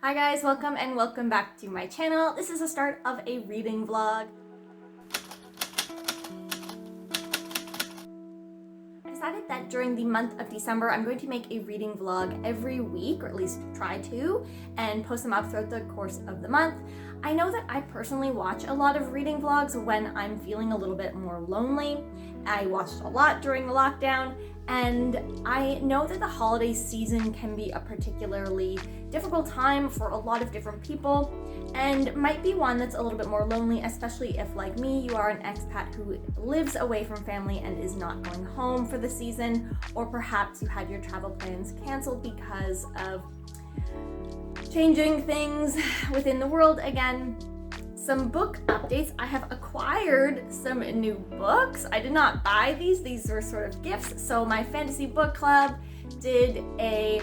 Hi guys, welcome back to my channel. This is the start of a reading vlog. I decided that during the month of December, I'm going to make a reading vlog every week, or at least try to, and post them up throughout the course of the month. I know that I personally watch a lot of reading vlogs when I'm feeling a little bit more lonely. I watched a lot during the lockdown, and I know that the holiday season can be a particularly difficult time for a lot of different people, and might be one that's a little bit more lonely, especially if, like me, you are an expat who lives away from family and is not going home for the season, or perhaps you had your travel plans canceled because of changing things within the world again. Some book updates. I have acquired some new books. I did not buy these were sort of gifts. So my fantasy book club did a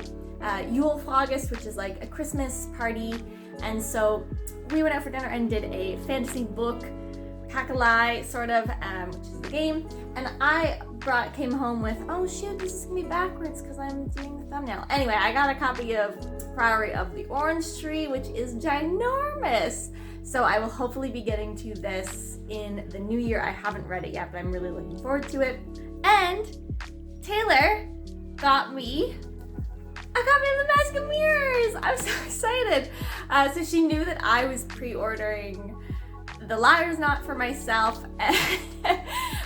Yule August, which is like a Christmas party, and so we went out for dinner and did a fantasy book Kakalai sort of, which is the game, and I came home with, oh shoot, this is gonna be backwards because I'm doing the thumbnail. Anyway, I got a copy of Priory of the Orange Tree, which is ginormous. So I will hopefully be getting to this in the new year. I haven't read it yet, but I'm really looking forward to it. And Taylor got me a copy of The Mask of Mirrors. I'm so excited. So she knew that I was pre-ordering The Liar's Knot for myself,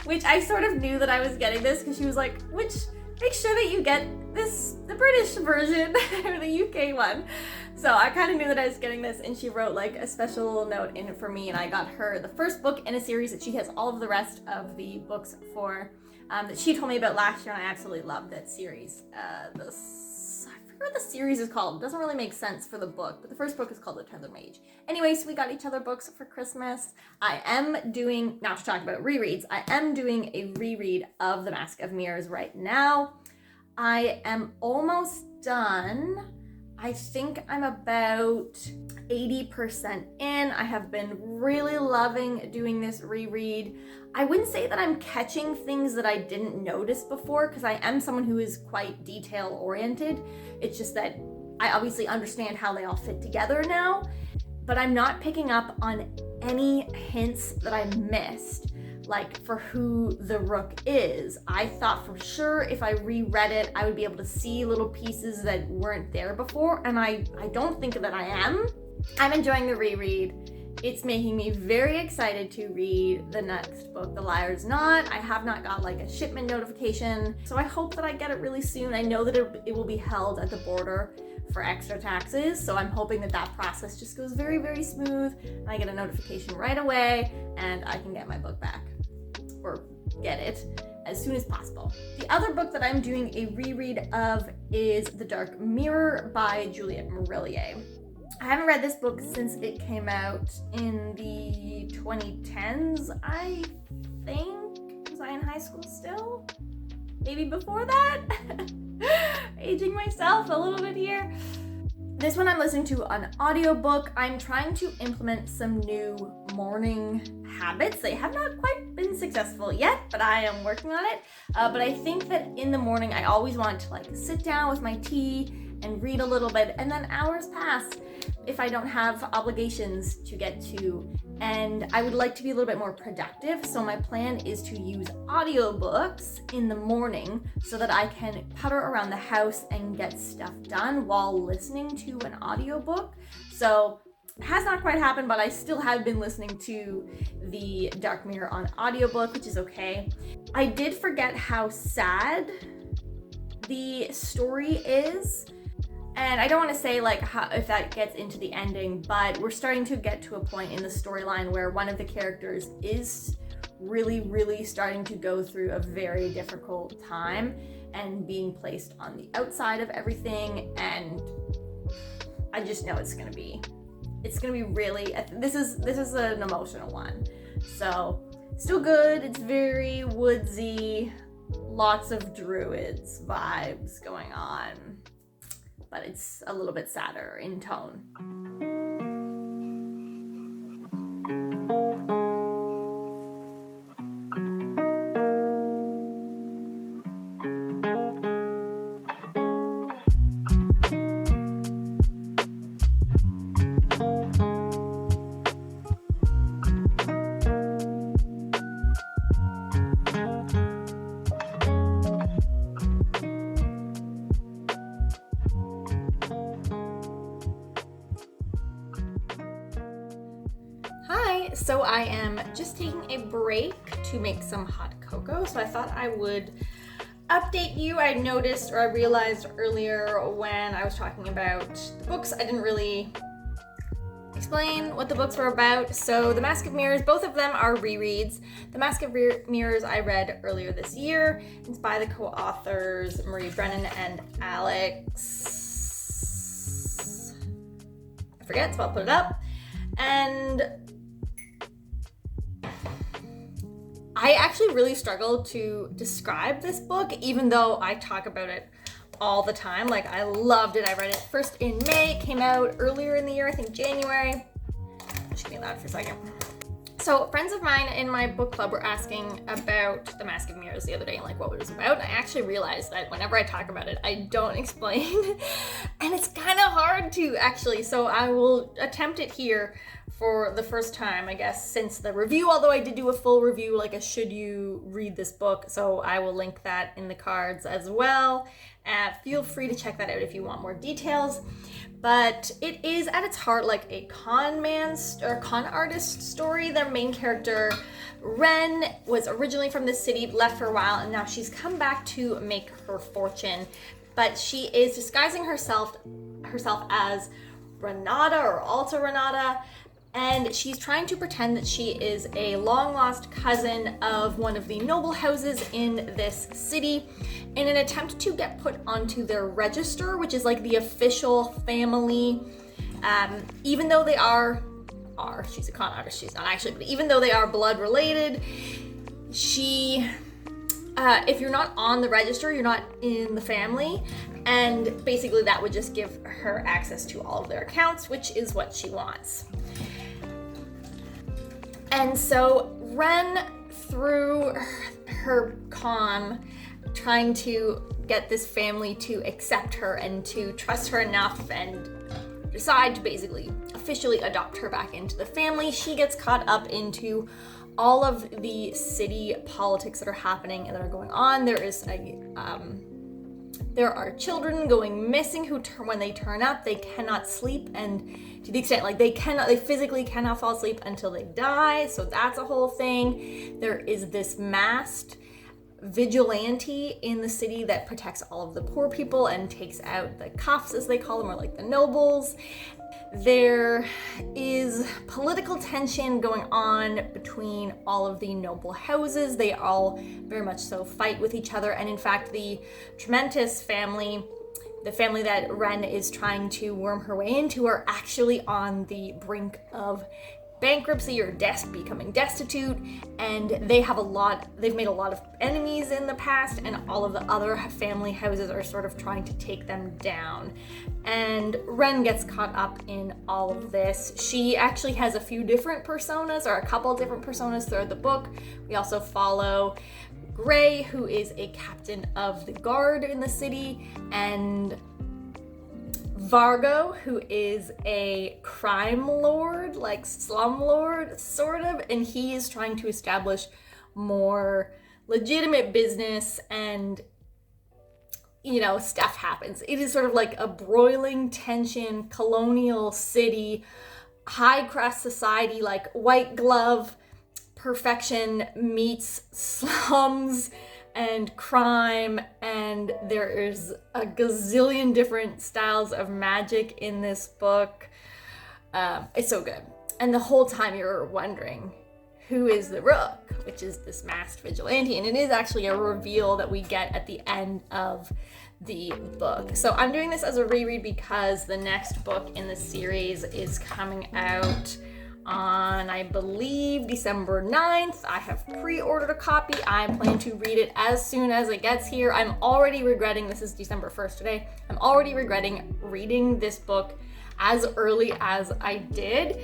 which I sort of knew that I was getting this because she was like, make sure that you get the British version or the UK one. So I kind of knew that I was getting this, and she wrote like a special note in it for me, and I got her the first book in a series that she has all of the rest of the books for, that she told me about last year, and I absolutely loved that series. I forget what the series is called. It doesn't really make sense for the book, but the first book is called The Tether Mage. Anyway, so we got each other books for Christmas. I am doing, now to talk about rereads, I am doing a reread of The Mask of Mirrors right now. I am almost done. I think I'm about 80% in. I have been really loving doing this reread. I wouldn't say that I'm catching things that I didn't notice before, because I am someone who is quite detail oriented. It's just that I obviously understand how they all fit together now, but I'm not picking up on any hints that I missed. Like for who the Rook is. I thought for sure if I reread it, I would be able to see little pieces that weren't there before, and I don't think that I am. I'm enjoying the reread. It's making me very excited to read the next book, The Liar's Knot. I have not got like a shipment notification, so I hope that I get it really soon. I know that it will be held at the border for extra taxes, so I'm hoping that that process just goes very, very smooth, and I get a notification right away, and I can get my book back. Or get it as soon as possible. The other book that I'm doing a reread of is The Dark Mirror by Juliet Marillier. I haven't read this book since it came out in the 2010s, I think. Was I in high school still? Maybe before that? Aging myself a little bit here. This one I'm listening to an audiobook. I'm trying to implement some new morning habits. They have not quite been successful yet, but I am working on it. But I think that in the morning, I always want to like sit down with my tea and read a little bit, and then hours pass if I don't have obligations to get to. And I would like to be a little bit more productive, so my plan is to use audiobooks in the morning so that I can putter around the house and get stuff done while listening to an audiobook. So it has not quite happened, but I still have been listening to The Dark Mirror on audiobook, which is okay. I did forget how sad the story is. And I don't want to say like how, if that gets into the ending, but we're starting to get to a point in the storyline where one of the characters is really, really starting to go through a very difficult time and being placed on the outside of everything. And I just know it's gonna be really, this is an emotional one. So still good. It's very woodsy, lots of druids vibes going on, but it's a little bit sadder in tone. So I am just taking a break to make some hot cocoa. So I thought I would update you. I noticed, or I realized earlier when I was talking about the books, I didn't really explain what the books were about. So The Mask of Mirrors, both of them are rereads. The Mask of Mirrors I read earlier this year. It's by the co-authors Marie Brennan and Alex. I forget, so I'll put it up. And I actually really struggled to describe this book, even though I talk about it all the time. Like, I loved it. I read it first in May. It came out earlier in the year, I think January. Just give me that for a second. So friends of mine in my book club were asking about The Mask of Mirrors the other day and like what it was about. And I actually realized that whenever I talk about it, I don't explain. And it's kind of hard to actually. So I will attempt it here for the first time, I guess, since the review, although I did do a full review, like a should you read this book. So I will link that in the cards as well. Feel free to check that out if you want more details. But it is at its heart like a con artist story. Their main character, Ren, was originally from this city, left for a while, and now she's come back to make her fortune. But she is disguising herself as Renata or Alta Renata, and she's trying to pretend that she is a long-lost cousin of one of the noble houses in this city in an attempt to get put onto their register, which is like the official family. Even though they are, she's a con artist, she's not actually, but even though they are blood related, if you're not on the register, you're not in the family, and basically that would just give her access to all of their accounts, which is what she wants. And so Ren, through her con, trying to get this family to accept her and to trust her enough and decide to basically officially adopt her back into the family, she gets caught up into all of the city politics that are happening and that are going on. There are children going missing who when they turn up, they cannot sleep, and to the extent like they physically cannot fall asleep until they die. So that's a whole thing. There is this masked vigilante in the city that protects all of the poor people and takes out the cuffs, as they call them, or like the nobles. There is political tension going on between all of the noble houses. They all very much so fight with each other. And in fact, the Trementis family, the family that Ren is trying to worm her way into, are actually on the brink of bankruptcy or becoming destitute, and they've made a lot of enemies in the past, and all of the other family houses are sort of trying to take them down. And Ren gets caught up in all of this. She actually has a few different personas, or a couple different personas throughout the book. We also follow Gray, who is a captain of the guard in the city, and Vargo, who is a crime lord, like slumlord, sort of, and he is trying to establish more legitimate business, and, you know, stuff happens. It is sort of like a broiling tension, colonial city, high-class society, like white glove perfection meets slums and crime, and there is a gazillion different styles of magic in this book. It's so good. And the whole time you're wondering, who is the Rook, which is this masked vigilante, and it is actually a reveal that we get at the end of the book. So I'm doing this as a reread because the next book in the series is coming out on, I believe, December 9th. I have pre-ordered a copy. I plan to read it as soon as it gets here. I'm already regretting, this is December 1st today, I'm already regretting reading this book as early as I did,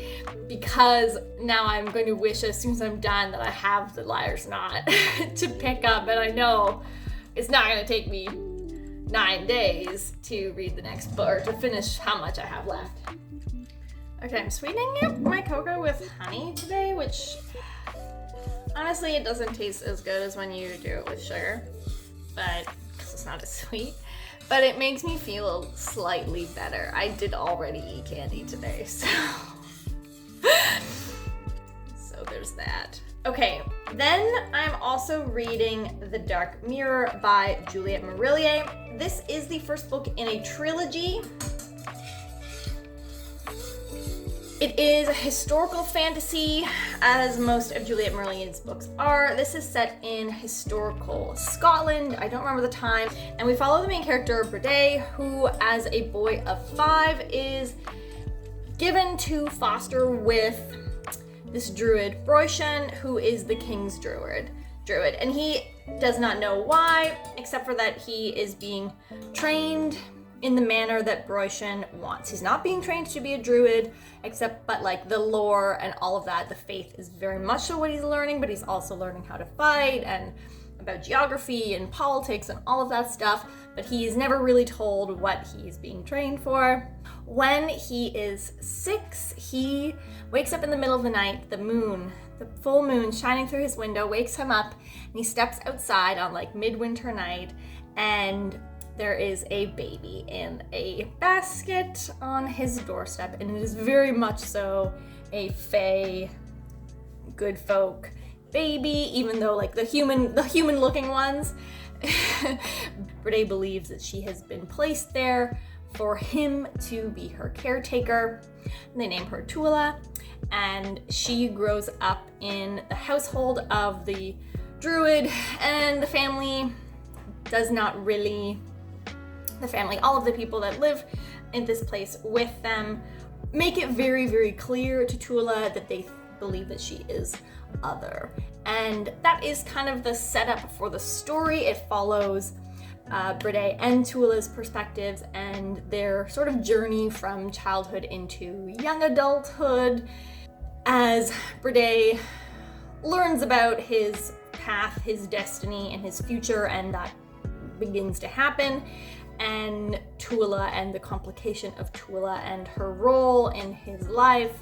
because now I'm going to wish as soon as I'm done that I have The Liar's Knot to pick up, and I know it's not going to take me 9 days to read the next book, or to finish how much I have left. Okay, I'm sweetening up my cocoa with honey today, which honestly, it doesn't taste as good as when you do it with sugar, but because it's not as sweet. But it makes me feel slightly better. I did already eat candy today, so there's that. Okay, then I'm also reading The Dark Mirror by Juliet Marillier. This is the first book in a trilogy. It is a historical fantasy, as most of Juliet Marillier's books are. This is set in historical Scotland. I don't remember the time. And we follow the main character, Brede, who, as a boy of 5, is given to foster with this druid, Broishan, who is the king's druid. And he does not know why, except for that he is being trained in the manner that Broishan wants. He's not being trained to be a druid, but like the lore and all of that, the faith is very much so what he's learning, but he's also learning how to fight and about geography and politics and all of that stuff, but he is never really told what he's being trained for. When he is 6, he wakes up in the middle of the night, the full moon shining through his window wakes him up, and he steps outside on like midwinter night, and there is a baby in a basket on his doorstep, and it is very much so a fae, good folk baby, even though like the human looking ones. Brede believes that she has been placed there for him to be her caretaker. And they name her Tuala, and she grows up in the household of the druid, and the family, all of the people that live in this place with them make it very, very clear to Tuala that they believe that she is other. And that is kind of the setup for the story. It follows Brede and Tuala's perspectives and their sort of journey from childhood into young adulthood as Brede learns about his path, his destiny, and his future, and that begins to happen. And Tuala and the complication of Tuala and her role in his life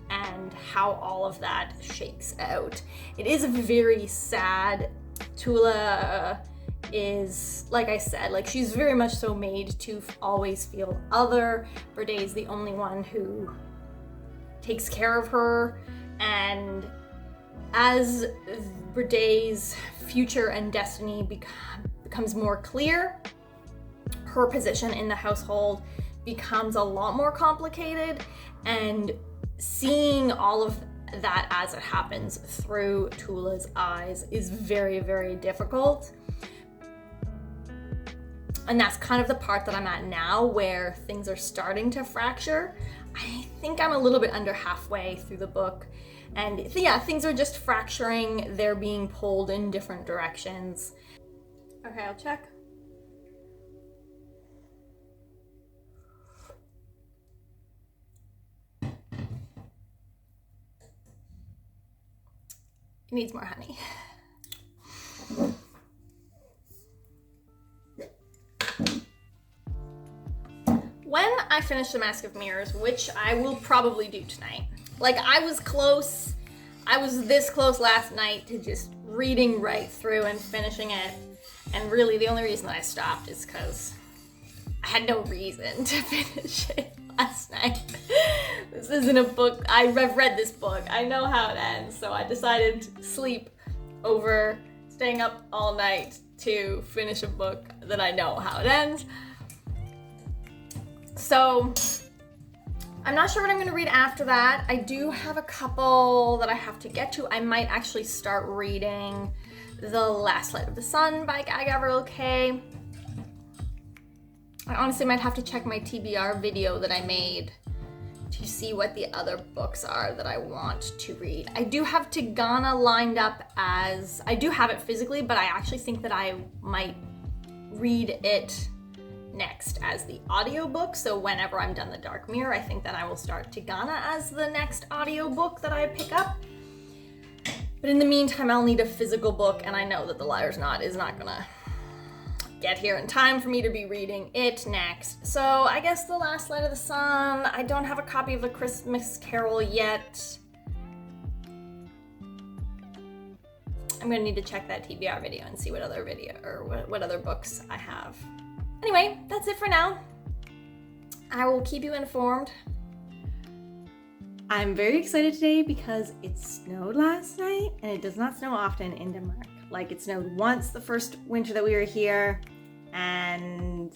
and how all of that shakes out. It is very sad. Tuala is, like I said, like she's very much so made to always feel other. Brede is the only one who takes care of her, and as Brede's future and destiny becomes more clear, her position in the household becomes a lot more complicated, and seeing all of that as it happens through Tuala's eyes is very, very difficult. And that's kind of the part that I'm at now, where things are starting to fracture. I think I'm a little bit under halfway through the book, and yeah, things are just fracturing. They're being pulled in different directions. Okay, I'll check. It needs more honey. When I finish The Mask of Mirrors, which I will probably do tonight, like I was this close last night to just reading right through and finishing it, and really the only reason that I stopped is because I had no reason to finish it last night. This isn't a book, I've read this book, I know how it ends, so I decided to sleep over staying up all night to finish a book that I know how it ends. So I'm not sure what I'm going to read after that. I do have a couple that I have to get to. I might actually start reading The Last Light of the Sun by Gavriel Kay. I honestly might have to check my TBR video that I made to see what the other books are that I want to read. I do have Tigana lined up as, I do have it physically, but I actually think that I might read it next as the audiobook. So whenever I'm done The Dark Mirror, I think that I will start Tigana as the next audiobook that I pick up. But in the meantime, I'll need a physical book, and I know that The Liar's Knot is not gonna get here in time for me to be reading it next. So I guess The Last Light of the Sun. I don't have a copy of A Christmas Carol yet. I'm gonna need to check that TBR video and see what other what other books I have. Anyway, that's it for now. I will keep you informed. I'm very excited today because it snowed last night, and it does not snow often in Denmark. Like, it snowed once the first winter that we were here, and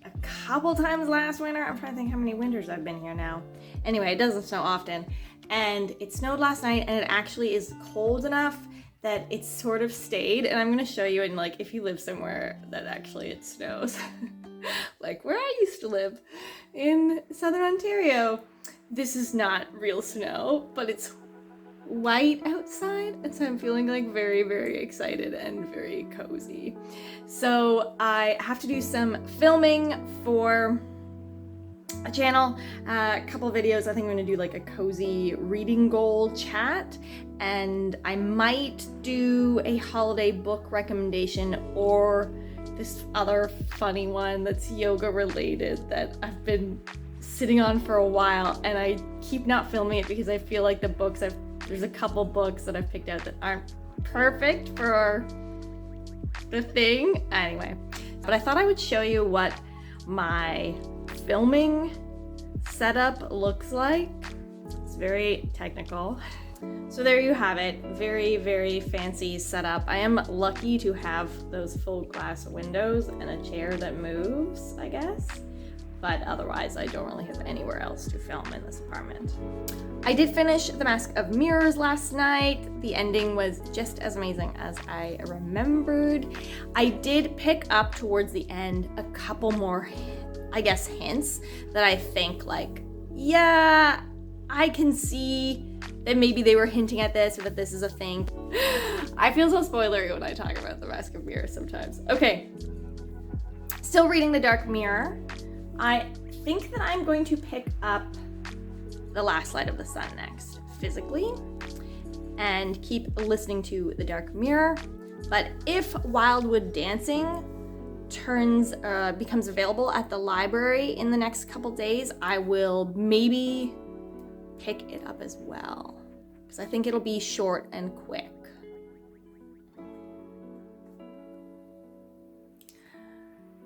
a couple times last winter. I'm trying to think how many winters I've been here now. Anyway, it doesn't snow often, and it snowed last night, and it actually is cold enough that it sort of stayed. And I'm gonna show you, and like, if you live somewhere that actually it snows, like where I used to live in Southern Ontario, this is not real snow, but it's white outside, and so I'm feeling like very, very excited and very cozy. So I have to do some filming for a channel, a couple videos. I think I'm gonna do like a cozy reading goal chat, and I might do a holiday book recommendation or this other funny one that's yoga related that I've been sitting on for a while, and I keep not filming it because I feel like there's a couple books that I've picked out that aren't perfect for the thing. Anyway, but I thought I would show you what my filming setup looks like. It's very technical. So there you have it. Very, very fancy setup. I am lucky to have those full glass windows and a chair that moves, I guess. But otherwise, I don't really have anywhere else to film in this apartment. I did finish The Mask of Mirrors last night. The ending was just as amazing as I remembered. I did pick up towards the end a couple more, I guess, hints that I think like, yeah, I can see that maybe they were hinting at this or that this is a thing. I feel so spoilery when I talk about The Mask of Mirrors sometimes. Okay, still reading The Dark Mirror. I think that I'm going to pick up The Last Light of the Sun next, physically, and keep listening to The Dark Mirror. But if Wildwood Dancing becomes available at the library in the next couple days, I will maybe pick it up as well, because I think it'll be short and quick.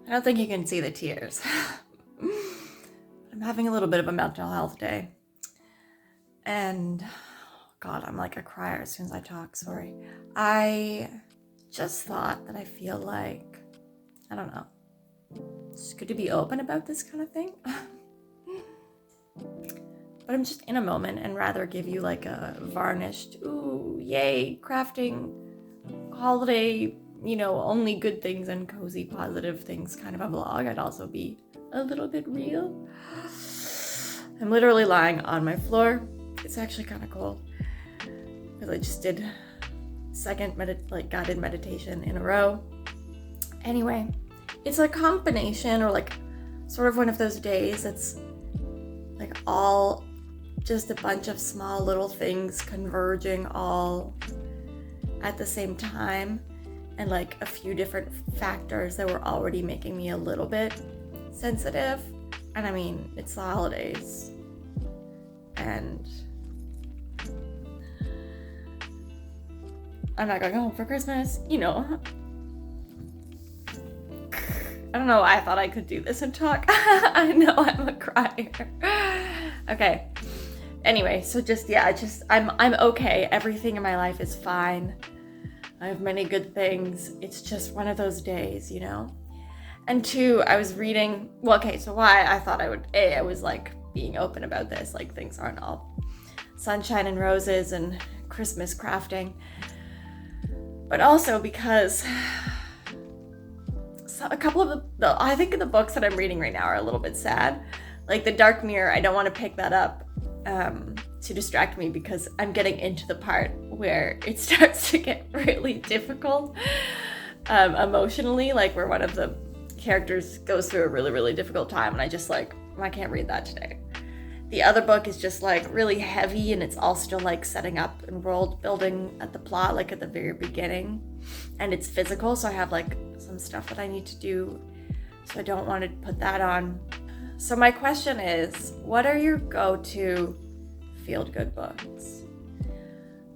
I don't think you can see the tears. I'm having a little bit of a mental health day. And God, I'm like a crier as soon as I talk, sorry. I just thought that I feel like, I don't know, it's good to be open about this kind of thing. But I'm just in a moment and rather give you like a varnished, ooh, yay, crafting, holiday, you know, only good things and cozy, positive things kind of a vlog. I'd also be a little bit real. I'm literally lying on my floor. It's actually kind of cold because I just did second guided meditation in a row. Anyway, it's a combination, or like sort of one of those days that's like all just a bunch of small little things converging all at the same time, and like a few different factors that were already making me a little bit sensitive. And I mean, it's the holidays, and I'm not going home for Christmas, you know. I don't know why I thought I could do this and talk. I know I'm a crier. Okay. Anyway, so I'm okay. Everything in my life is fine. I have many good things. It's just one of those days, you know? And two, I was reading, so why I thought I was like being open about this, like things aren't all sunshine and roses and Christmas crafting. But also because a couple of I think the books that I'm reading right now are a little bit sad. Like The Dark Mirror, I don't want to pick that up to distract me, because I'm getting into the part where it starts to get really difficult emotionally, like where one of the characters goes through a really, really difficult time, and I can't read that today. The other book is just like really heavy, and it's all still like setting up and world building at the plot, like at the very beginning, and it's physical, so I have like some stuff that I need to do, so I don't want to put that on. So my question is, what are your go-to feel-good books?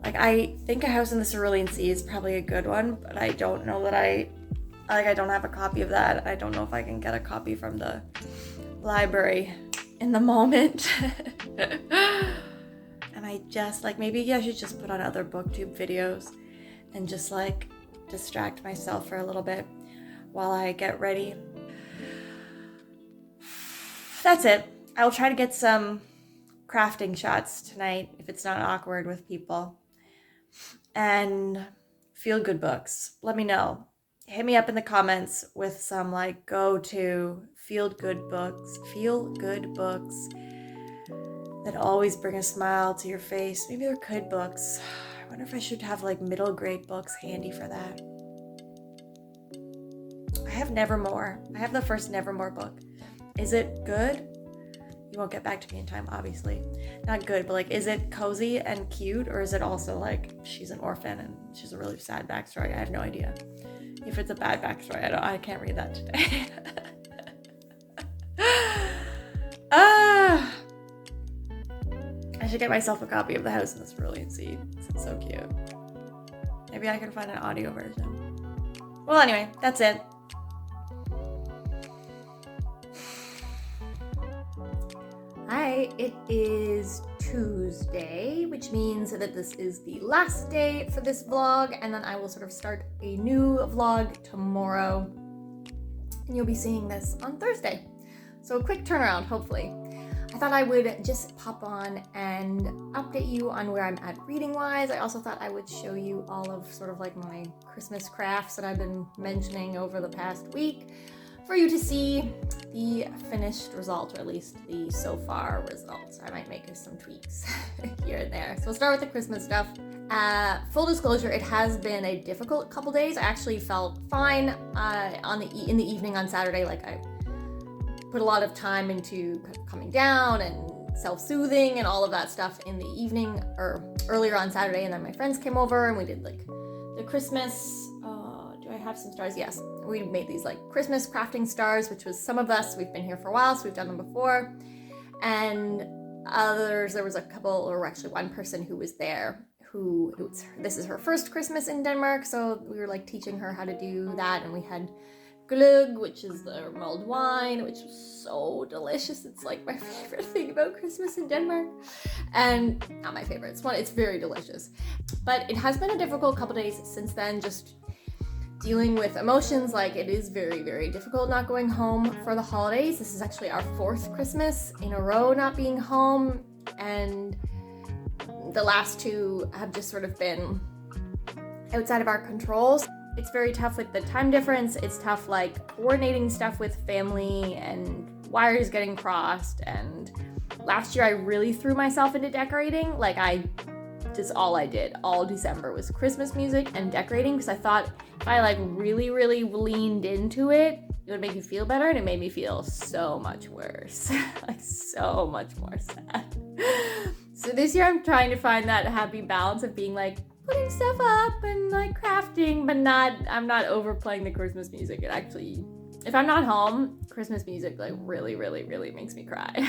Like, I think A House in the Cerulean Sea is probably a good one, but I don't know that I don't have a copy of that. I don't know if I can get a copy from the library in the moment. and I just like, maybe I should just put on other booktube videos and just like distract myself for a little bit while I get ready. That's it. I will try to get some crafting shots tonight if it's not awkward with people. And feel good books. Let me know. Hit me up in the comments with some like go-to feel good books that always bring a smile to your face. Maybe they're good books. I wonder if I should have like middle grade books handy for that. I have Nevermore. I have the first Nevermore book. Is it good? You won't get back to me in time, obviously. Not good, but like, is it cozy and cute, or is it also like she's an orphan and she's a really sad backstory? I have no idea. If it's a bad backstory, I can't read that today. I should get myself a copy of The House in the Cerulean Sea. It's so cute. Maybe I can find an audio version. Well, anyway, that's it. Hi, it is Tuesday, which means that this is the last day for this vlog, and then I will sort of start a new vlog tomorrow, and you'll be seeing this on Thursday. So a quick turnaround, hopefully. I thought I would just pop on and update you on where I'm at reading-wise. I also thought I would show you all of sort of like my Christmas crafts that I've been mentioning over the past week, for you to see the finished result, or at least the so far results. I might make some tweaks here and there. So we'll start with the Christmas stuff. Full disclosure, it has been a difficult couple days. I actually felt fine in the evening on Saturday. Like, I put a lot of time into coming down and self-soothing and all of that stuff in the evening or earlier on Saturday, and then my friends came over and we did like the Christmas, do I have some stars? Yes. We made these like Christmas crafting stars, which was some of us. We've been here for a while, so we've done them before. And others, there was a couple, or actually one person who was there this is her first Christmas in Denmark, so we were like teaching her how to do that, and we had gløgg, which is the mulled wine, which was so delicious. It's like my favorite thing about Christmas in Denmark. And not my favorite, it's very delicious. But it has been a difficult couple days since then, just dealing with emotions. Like, it is very, very difficult not going home for the holidays. This is actually our 4th Christmas in a row not being home, and the last 2 have just sort of been outside of our controls. It's very tough with the time difference. It's tough like coordinating stuff with family and wires getting crossed. And last year I really threw myself into decorating. Like, all I did all December was Christmas music and decorating, because I thought if I like really, really leaned into it, it would make me feel better, and it made me feel so much worse. Like, so much more sad. So this year I'm trying to find that happy balance of being like putting stuff up and like crafting, but I'm not overplaying the Christmas music. It actually, if I'm not home, Christmas music like really, really, really makes me cry.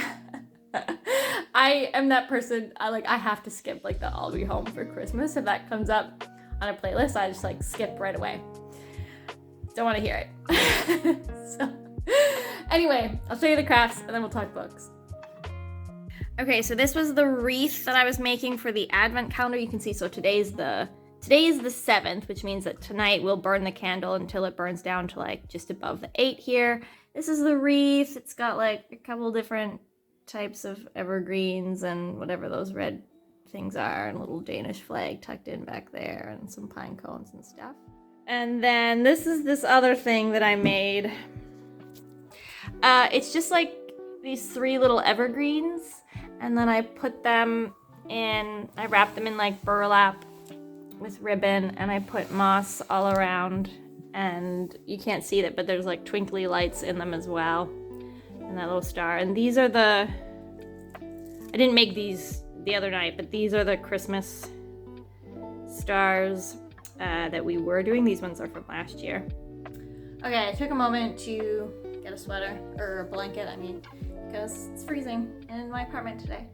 I am that person, I have to skip like the I'll Be Home for Christmas. If that comes up on a playlist, I just like skip right away. Don't want to hear it. So anyway, I'll show you the crafts and then we'll talk books. Okay, so this was the wreath that I was making for the advent calendar. You can see, so today is the 7th, which means that tonight we'll burn the candle until it burns down to like just above the 8 here. This is the wreath. It's got like a couple different types of evergreens and whatever those red things are, and a little Danish flag tucked in back there, and some pine cones and stuff. And then this is this other thing that I made. It's just like these 3 little evergreens, and then I wrapped them in like burlap with ribbon, and I put moss all around, and you can't see it, but there's like twinkly lights in them as well, and that little star. And these are I didn't make these the other night, but these are the Christmas stars that we were doing. These ones are from last year. Okay, I took a moment to get a sweater, or a blanket, because it's freezing in my apartment today.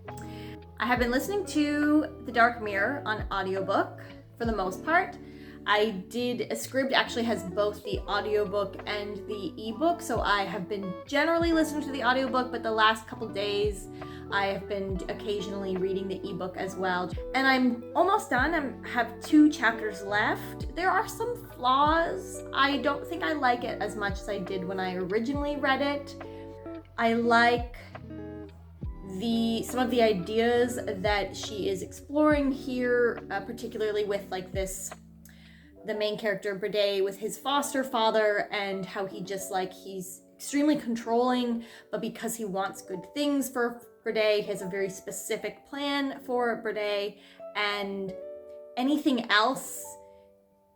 I have been listening to The Dark Mirror on audiobook for the most part. I did, Scribd actually has both the audiobook and the ebook, so I have been generally listening to the audiobook, but the last couple days I have been occasionally reading the ebook as well. And I'm almost done. I have 2 chapters left. There are some flaws. I don't think I like it as much as I did when I originally read it. I like some of the ideas that she is exploring here, particularly with like the main character Bidet with his foster father, and how he's extremely controlling, but because he wants good things for Bidet, he has a very specific plan for Bidet, and anything else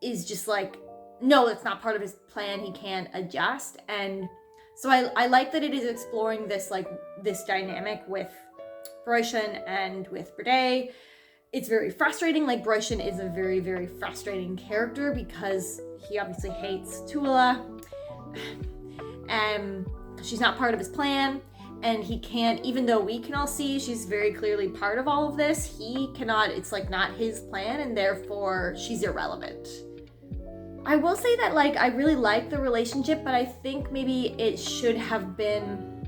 is just like, no, it's not part of his plan, he can't adjust. And so I like that it is exploring this dynamic with Broishan and with Bidet. It's very frustrating. Like, Broishan is a very, very frustrating character because he obviously hates Tula. And she's not part of his plan. And he can't, even though we can all see she's very clearly part of all of this, he cannot, it's like not his plan, and therefore she's irrelevant. I will say that I really like the relationship, but I think maybe it should have been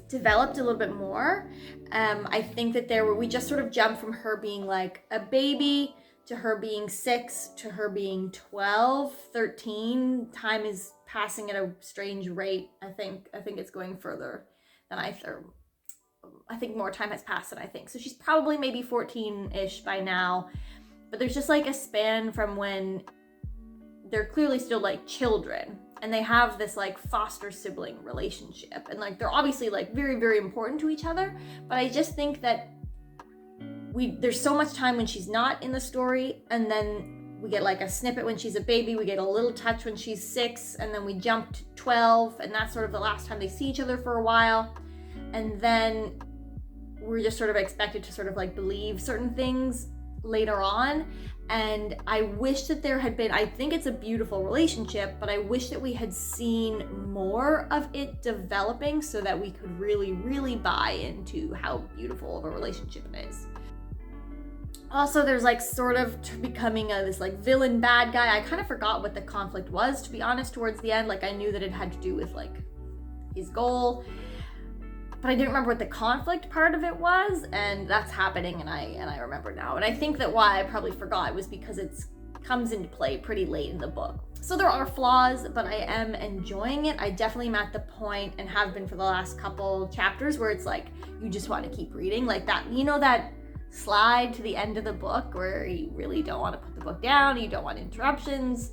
developed a little bit more. I think that we just sort of jumped from her being like a baby to her being 6 to her being 12, 13. Time is passing at a strange rate. I think it's going further than I think more time has passed than I think. So she's probably maybe 14-ish by now. But there's just a span from when they're clearly still children, and they have this foster sibling relationship, and they're obviously very, very important to each other. But I just think that there's so much time when she's not in the story, and then we get a snippet when she's a baby, we get a little touch when she's 6, and then we jump to 12, and that's sort of the last time they see each other for a while. And then we're just sort of expected to sort of believe certain things later on. And I wish that there had been, I think it's a beautiful relationship, but I wish that we had seen more of it developing so that we could really, really buy into how beautiful of a relationship it is. Also, there's sort of becoming this villain bad guy. I kind of forgot what the conflict was, to be honest, towards the end. I knew that it had to do with his goal, but I didn't remember what the conflict part of it was, and that's happening, and I remember now. And I think that why I probably forgot was because it comes into play pretty late in the book. So there are flaws, but I am enjoying it. I definitely am at the point, and have been for the last couple chapters, where it's you just want to keep reading. That, that slide to the end of the book where you really don't want to put the book down, you don't want interruptions.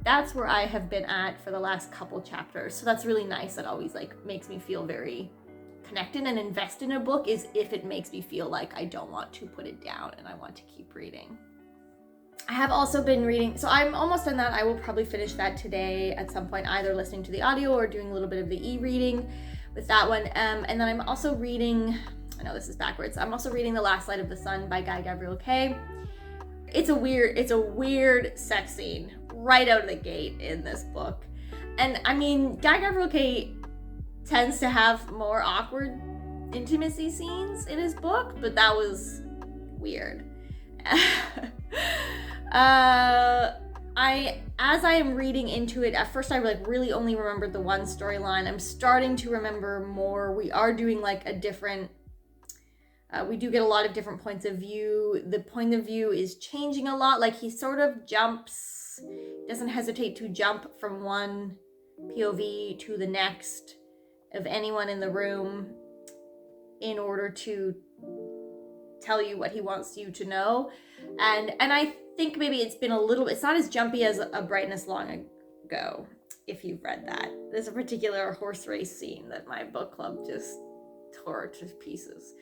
That's where I have been at for the last couple chapters. So that's really nice. That always makes me feel very connected and invest in a book, is if it makes me feel like I don't want to put it down and I want to keep reading. I have also been reading, so I'm almost done that. I will probably finish that today at some point, either listening to the audio or doing a little bit of the e-reading with that one. And then I'm also reading, I know this is backwards, I'm also reading The Last Light of the Sun by Gavriel Kay. It's a weird sex scene right out of the gate in this book. And I mean, Gavriel Kay tends to have more awkward intimacy scenes in his book, but that was weird. As I am reading into it, at first I really only remembered the one storyline. I'm starting to remember more. We are doing a different, we do get a lot of different points of view. The point of view is changing a lot. He sort of jumps, doesn't hesitate to jump from one POV to the next of anyone in the room in order to tell you what he wants you to know. And I think maybe it's been it's not as jumpy as A Brightness Long Ago, if you've read that. There's a particular horse race scene that my book club just tore to pieces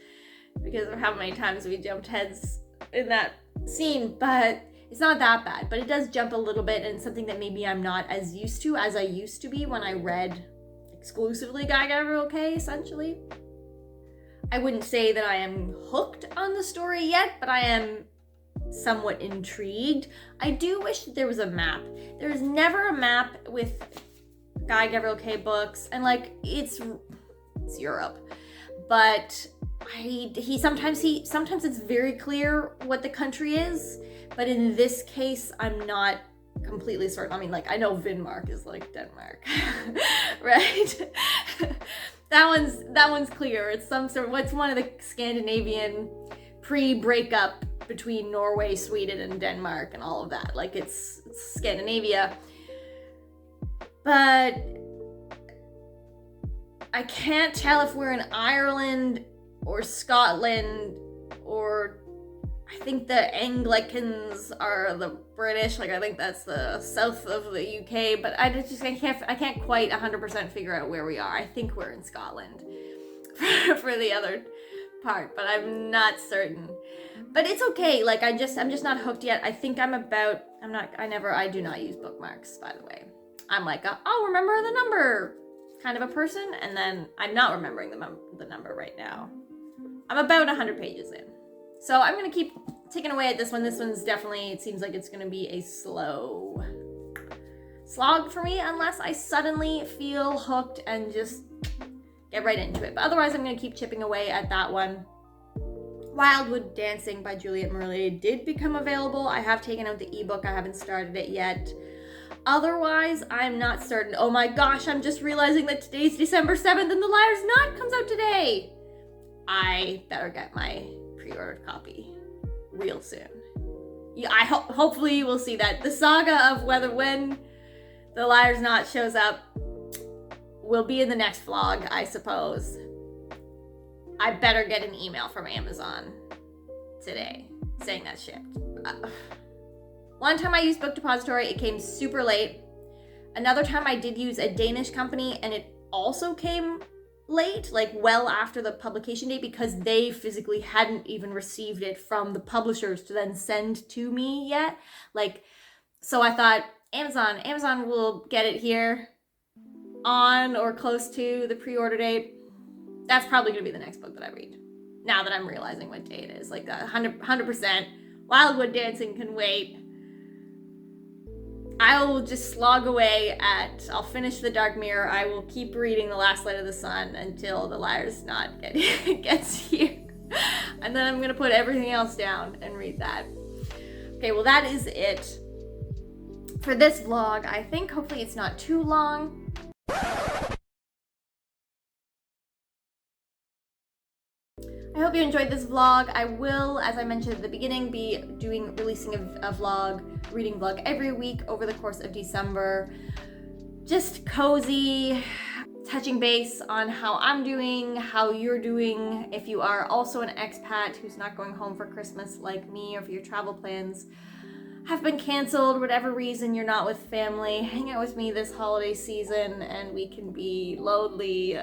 because of how many times we jumped heads in that scene, but it's not that bad. But it does jump a little bit, and something that maybe I'm not as used to as I used to be when I read exclusively Gavriel Kay, essentially. I wouldn't say that I am hooked on the story yet, but I am somewhat intrigued. I do wish that there was a map. There's never a map with Gavriel Kay books, and it's Europe, but sometimes it's very clear what the country is, but in this case I'm not completely certain. I mean, I know Vinmark is Denmark, right? That one's clear. It's some sort of, what's one of the Scandinavian pre-breakup between Norway, Sweden, and Denmark and all of that. Like it's Scandinavia. But I can't tell if we're in Ireland or Scotland, or I think the Anglicans are the British. Like I think that's the south of the UK, but I can't quite 100% figure out where we are. I think we're in Scotland for the other part, but I'm not certain. But it's okay. Like I'm just not hooked yet. I think I do not use bookmarks, by the way. I'm like, I'll remember the number kind of a person, and then I'm not remembering the number right now. I'm about 100 pages in. So I'm going to keep ticking away at this one. This one's definitely, it seems like it's going to be a slow slog for me unless I suddenly feel hooked and just get right into it. But otherwise, I'm going to keep chipping away at that one. Wildwood Dancing by Juliet Marillier did become available. I have taken out the ebook. I haven't started it yet. Otherwise, I'm not certain. Oh my gosh, I'm just realizing that today's December 7th and The Liar's Knot comes out today. I better get my pre-ordered copy real soon. Yeah, hopefully you will see that. The saga of when The Liar's Knot shows up will be in the next vlog, I suppose. I better get an email from Amazon today saying that shipped. One time I used Book Depository, it came super late. Another time I did use a Danish company and it also came late, like well after the publication date, because they physically hadn't even received it from the publishers to then send to me yet. Like, so I thought Amazon will get it here on or close to the pre-order date. That's probably gonna be the next book that I read. Now that I'm realizing what day it is, like 100%. Wildwood Dancing can wait. I will just slog away I'll finish The Dark Mirror. I will keep reading The Last Light of the Sun until The Liar's Knot gets here. And then I'm gonna put everything else down and read that. Okay, well that is it for this vlog. I think hopefully it's not too long. I hope you enjoyed this vlog. I will, as I mentioned at the beginning, be releasing a reading vlog every week over the course of December. Just cozy, touching base on how I'm doing, how you're doing. If you are also an expat who's not going home for Christmas like me, or if your travel plans have been canceled, whatever reason you're not with family, hang out with me this holiday season and we can be lonely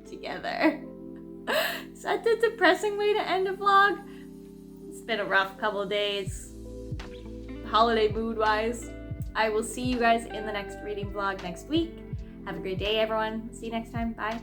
together. Such a depressing way to end a vlog. It's been a rough couple of days, holiday mood-wise. I will see you guys in the next reading vlog next week. Have a great day, everyone. See you next time. Bye.